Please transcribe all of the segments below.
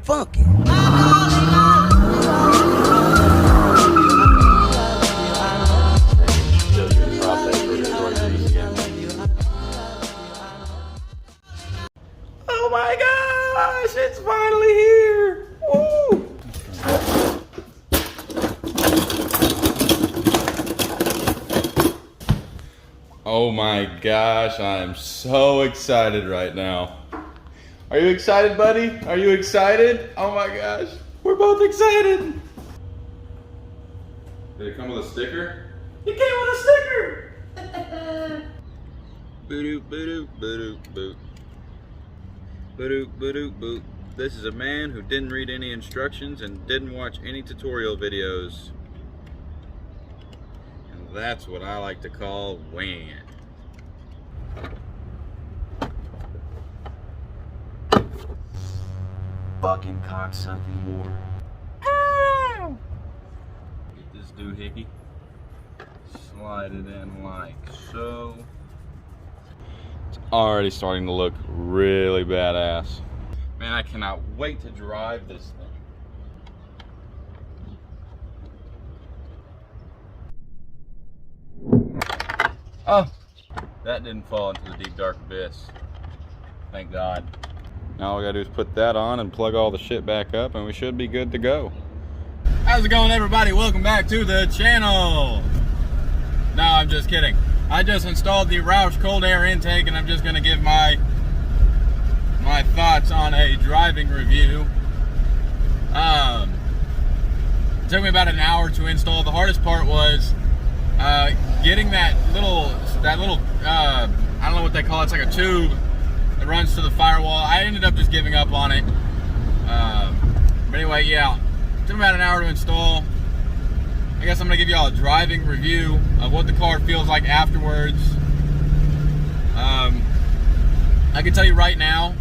funky. Oh my gosh, it's finally here! Woo! Oh my gosh, I am so excited right now. Are you excited, buddy? Are you excited? Oh my gosh, we're both excited. Did it come with a sticker? It came with a sticker! Boo-doo, boo-doo, boo-doo, boo. Boo-doo, boo-doo, boo. This is a man who didn't read any instructions and didn't watch any tutorial videos. And that's what I like to call winging it. Fucking cocksucking war. Get this doohickey. Slide it in like so. It's already starting to look really badass. Man, I cannot wait to drive this thing. Oh, that didn't fall into the deep dark abyss. Thank God. Now all we gotta do is put that on and plug all the shit back up and we should be good to go. How's it going, everybody? Welcome back to the channel. No, I'm just kidding. I just installed the Roush cold air intake and I'm just gonna give my thoughts on a driving review. It took me about an hour to install. The hardest part was getting that little I don't know what they call it. It's like a tube that runs to the firewall. I ended up just giving up on it. But anyway, yeah, it took about an hour to install. I guess I'm gonna give y'all a driving review of what the car feels like afterwards. I can tell you right now,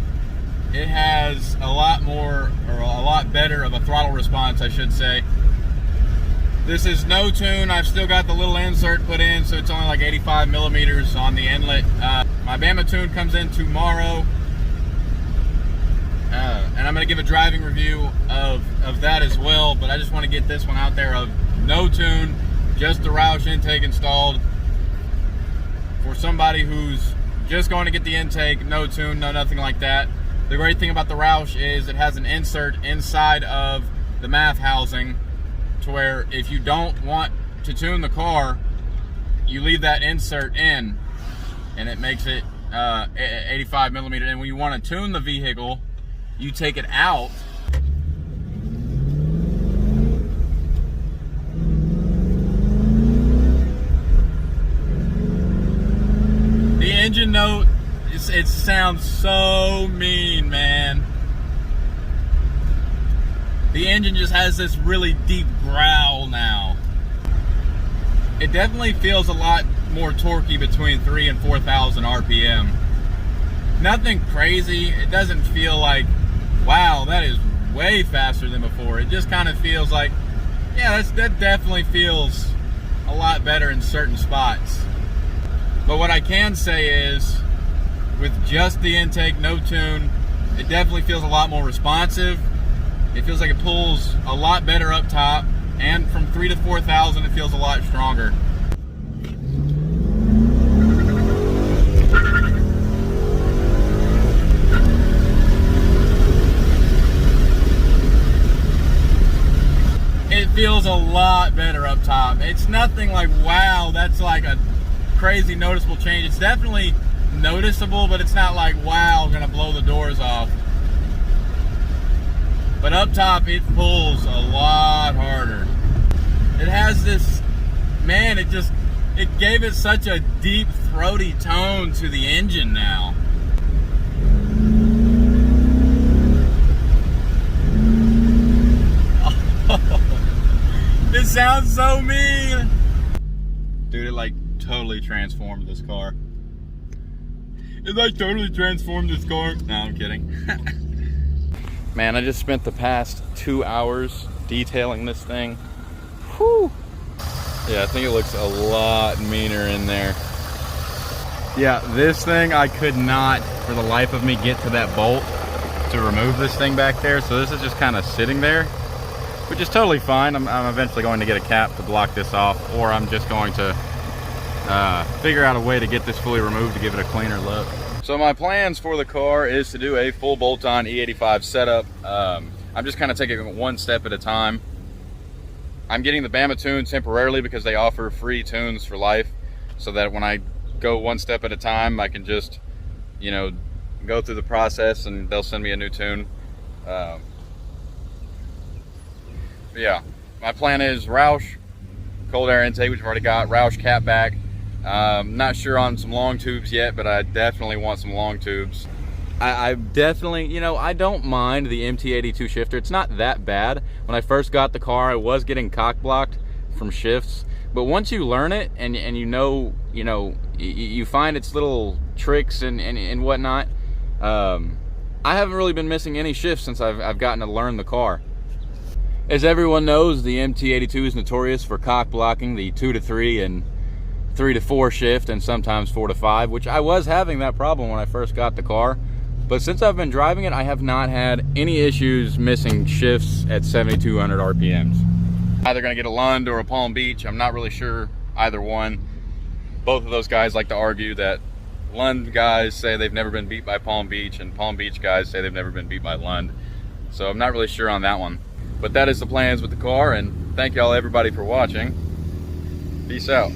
it has a lot more, or a lot better of a throttle response, I should say. This is no tune. I've still got the little insert put in, so it's only like 85 millimeters on the inlet. My Bama tune comes in tomorrow, and I'm gonna give a driving review of that as well. But I just want to get this one out there of no tune, just the Roush intake installed for somebody who's just going to get the intake, no tune, no nothing like that. The great thing about the Roush is it has an insert inside of the math housing, to where if you don't want to tune the car, you leave that insert in and it makes it 85 millimeter. And when you want to tune the vehicle, you take it out. The engine note, it sounds so mean, man. The engine just has this really deep growl now. It definitely feels a lot more torquey between 3,000 and 4,000 RPM. Nothing crazy. It doesn't feel like, wow, that is way faster than before. It just kind of feels like, yeah, that definitely feels a lot better in certain spots. But what I can say is, with just the intake, no tune, it definitely feels a lot more responsive. It feels like it pulls a lot better up top, and from 3,000 to 4,000 it feels a lot stronger. It feels a lot better up top. It's nothing like, wow, that's like a crazy noticeable change. It's definitely noticeable, but it's not like, wow, gonna blow the doors off. But up top, it pulls a lot harder. It has this, man, it gave it such a deep, throaty tone to the engine now. It sounds so mean. Dude, it like totally transformed this car. It like totally transformed this car. No, I'm kidding. Man, I just spent the past 2 hours detailing this thing. Whew. Yeah, I think it looks a lot meaner in there. Yeah, this thing, I could not, for the life of me, get to that bolt. to remove this thing back there, so this is just kind of sitting there, which is totally fine. I'm eventually going to get a cap to block this off, or I'm just going to figure out a way to get this fully removed to give it a cleaner look. So my plans for the car is to do a full bolt-on E85 setup. I'm just kind of taking it one step at a time. I'm getting the Bama tune temporarily because they offer free tunes for life, so that when I go one step at a time, I can just, you know, go through the process and they'll send me a new tune. Yeah, my plan is Roush cold air intake, which I've already got. Roush catback. Not sure on some long tubes yet, but I definitely want some long tubes. I definitely, you know, I don't mind the MT82 shifter. It's not that bad. When I first got the car, I was getting cock blocked from shifts, but once you learn it and you find its little tricks and whatnot, I haven't really been missing any shifts since I've gotten to learn the car. As everyone knows, the MT82 is notorious for cock blocking the 2 to 3 and 3 to 4 shift, and sometimes 4 to 5, which I was having that problem when I first got the car. But since I've been driving it, I have not had any issues missing shifts at 7,200 RPMs. Either gonna get a Lund or a Palm Beach. I'm not really sure either one. Both of those guys like to argue that Lund guys say they've never been beat by Palm Beach, and Palm Beach guys say they've never been beat by Lund. So I'm not really sure on that one. But that is the plans with the car, and thank y'all everybody for watching. Peace out.